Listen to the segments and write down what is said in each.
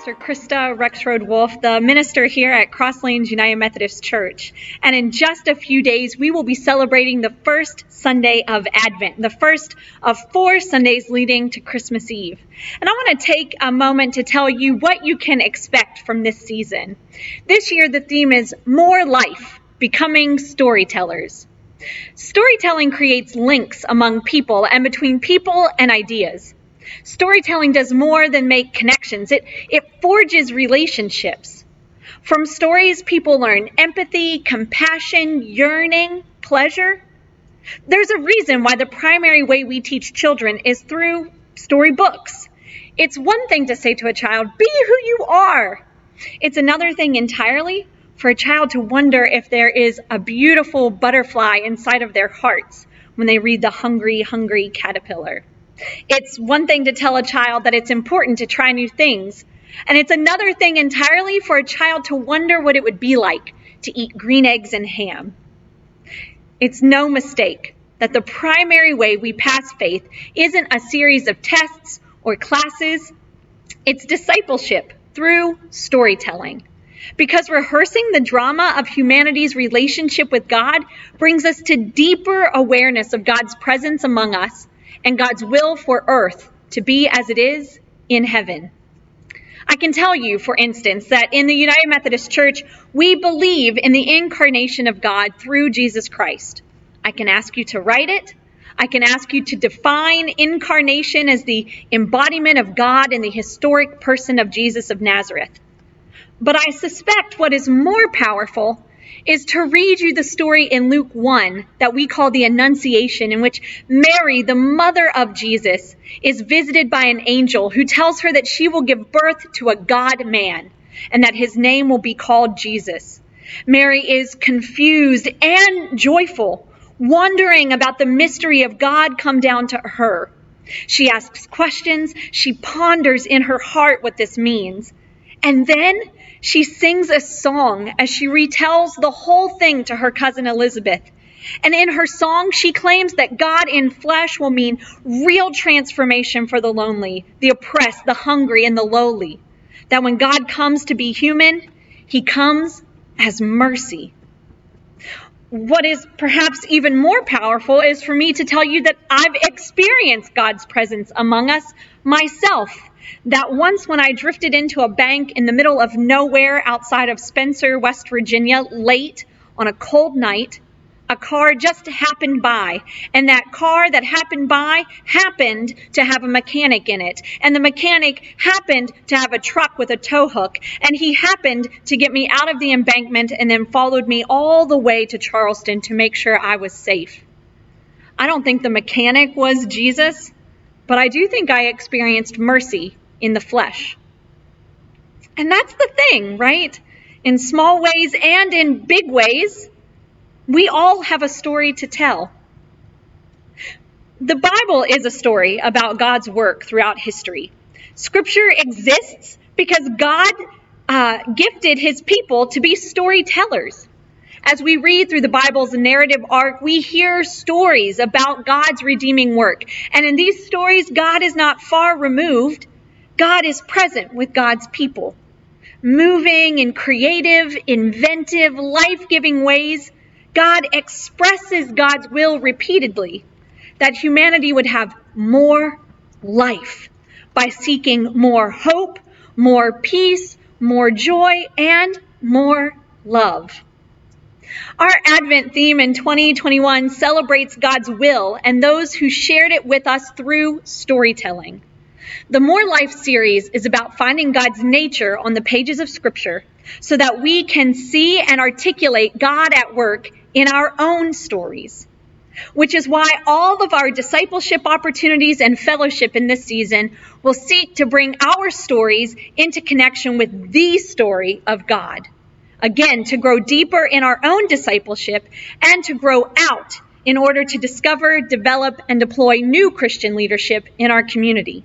Pastor Krista Rexroad-Wolf, the minister here at Cross Lanes United Methodist Church. And in just a few days, we will be celebrating the first Sunday of Advent, the first of 4 Sundays leading to Christmas Eve. And I want to take a moment to tell you what you can expect from this season. This year, the theme is More Life, Becoming Storytellers. Storytelling creates links among people and between people and ideas. Storytelling does more than make connections. It forges relationships. From stories, people learn empathy, compassion, yearning, pleasure. There's a reason why the primary way we teach children is through storybooks. It's one thing to say to a child, "Be who you are." It's another thing entirely for a child to wonder if there is a beautiful butterfly inside of their hearts when they read The Hungry, Hungry Caterpillar. It's one thing to tell a child that it's important to try new things, and it's another thing entirely for a child to wonder what it would be like to eat green eggs and ham. It's no mistake that the primary way we pass faith isn't a series of tests or classes. It's discipleship through storytelling. Because rehearsing the drama of humanity's relationship with God brings us to deeper awareness of God's presence among us and God's will for earth to be as it is in heaven. I can tell you, for instance, that in the United Methodist Church, we believe in the incarnation of God through Jesus Christ. I can ask you to write it. I can ask you to define incarnation as the embodiment of God in the historic person of Jesus of Nazareth. But I suspect what is more powerful is to read you the story in Luke 1 that we call the Annunciation, in which Mary, the mother of Jesus, is visited by an angel who tells her that she will give birth to a God-man and that his name will be called Jesus. Mary is confused and joyful, wondering about the mystery of God come down to her. She asks questions. She ponders in her heart what this means. And then she sings a song as she retells the whole thing to her cousin Elizabeth. And in her song, she claims that God in flesh will mean real transformation for the lonely, the oppressed, the hungry, and the lowly. That when God comes to be human, he comes as mercy. What is perhaps even more powerful is for me to tell you that I've experienced God's presence among us myself. That once when I drifted into a bank in the middle of nowhere outside of Spencer, West Virginia, late on a cold night, a car just happened by, and that car that happened by happened to have a mechanic in it, and the mechanic happened to have a truck with a tow hook, and he happened to get me out of the embankment and then followed me all the way to Charleston to make sure I was safe. I don't think the mechanic was Jesus, but I do think I experienced mercy in the flesh. And that's the thing, right? In small ways and in big ways, we all have a story to tell. The Bible is a story about God's work throughout history. Scripture exists because God gifted his people to be storytellers. As we read through the Bible's narrative arc, we hear stories about God's redeeming work. And in these stories, God is not far removed. God is present with God's people, moving in creative, inventive, life-giving ways. God expresses God's will repeatedly, that humanity would have more life by seeking more hope, more peace, more joy, and more love. Our Advent theme in 2021 celebrates God's will and those who shared it with us through storytelling. The More Life series is about finding God's nature on the pages of Scripture so that we can see and articulate God at work in our own stories, which is why all of our discipleship opportunities and fellowship in this season will seek to bring our stories into connection with the story of God. Again, to grow deeper in our own discipleship and to grow out in order to discover, develop, and deploy new Christian leadership in our community.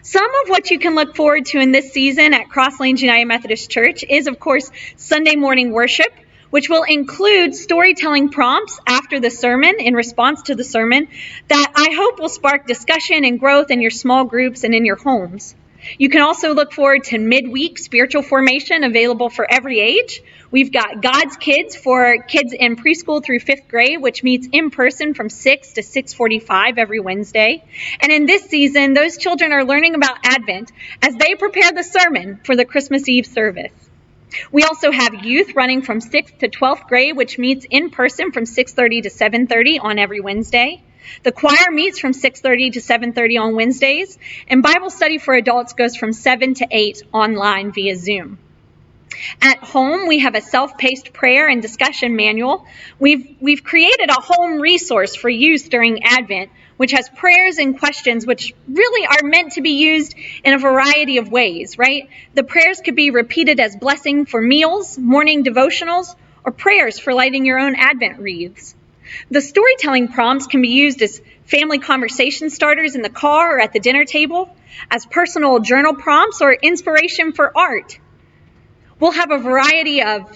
Some of what you can look forward to in this season at Cross Lanes United Methodist Church is, of course, Sunday morning worship, which will include storytelling prompts after the sermon in response to the sermon that I hope will spark discussion and growth in your small groups and in your homes. You can also look forward to midweek spiritual formation available for every age. We've got God's Kids for kids in preschool through 5th grade, which meets in person from 6 to 6:45 every Wednesday. And in this season, those children are learning about Advent as they prepare the sermon for the Christmas Eve service. We also have youth running from 6th to 12th grade, which meets in person from 6:30 to 7:30 on every Wednesday. The choir meets from 6:30 to 7:30 on Wednesdays, and Bible study for adults goes from 7 to 8 online via Zoom. At home, we have a self-paced prayer and discussion manual. We've created a home resource for use during Advent, which has prayers and questions which really are meant to be used in a variety of ways, right? The prayers could be repeated as blessing for meals, morning devotionals, or prayers for lighting your own Advent wreaths. The storytelling prompts can be used as family conversation starters in the car or at the dinner table, as personal journal prompts, or inspiration for art. We'll have a variety of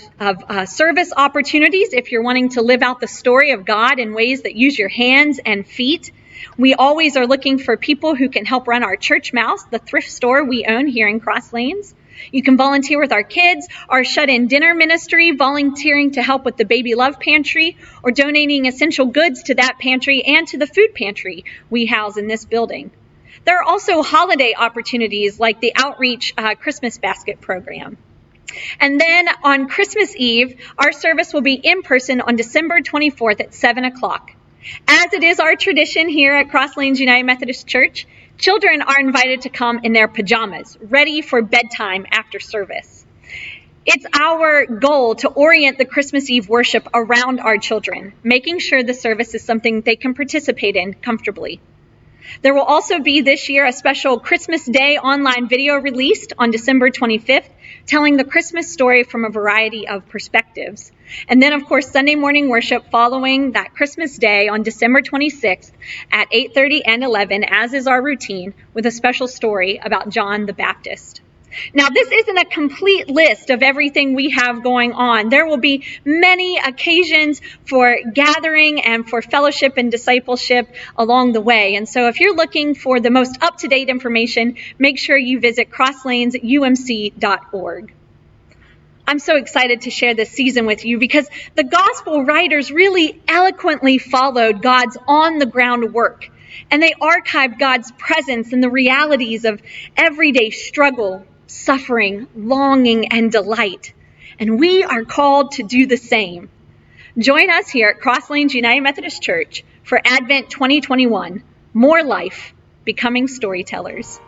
service opportunities if you're wanting to live out the story of God in ways that use your hands and feet. We always are looking for people who can help run our Church Mouse, the thrift store we own here in Cross Lanes. You can volunteer with our kids, our shut-in dinner ministry, volunteering to help with the Baby Love Pantry, or donating essential goods to that pantry and to the food pantry we house in this building. There are also holiday opportunities like the Outreach Christmas Basket Program. And then on Christmas Eve, our service will be in person on December 24th at 7 o'clock. As it is our tradition here at Cross Lanes United Methodist Church, children are invited to come in their pajamas, ready for bedtime after service. It's our goal to orient the Christmas Eve worship around our children, making sure the service is something they can participate in comfortably. There will also be this year a special Christmas Day online video released on December 25th, telling the Christmas story from a variety of perspectives. And then, of course, Sunday morning worship following that Christmas Day on December 26th at 8:30 and 11, as is our routine, with a special story about John the Baptist. Now, this isn't a complete list of everything we have going on. There will be many occasions for gathering and for fellowship and discipleship along the way. And so if you're looking for the most up-to-date information, make sure you visit crosslanesumc.org. I'm so excited to share this season with you because the gospel writers really eloquently followed God's on-the-ground work, and they archived God's presence and the realities of everyday struggle, suffering, longing, and delight. And we are called to do the same. Join us here at Cross Lanes United Methodist Church for Advent 2021, More Life, Becoming Storytellers.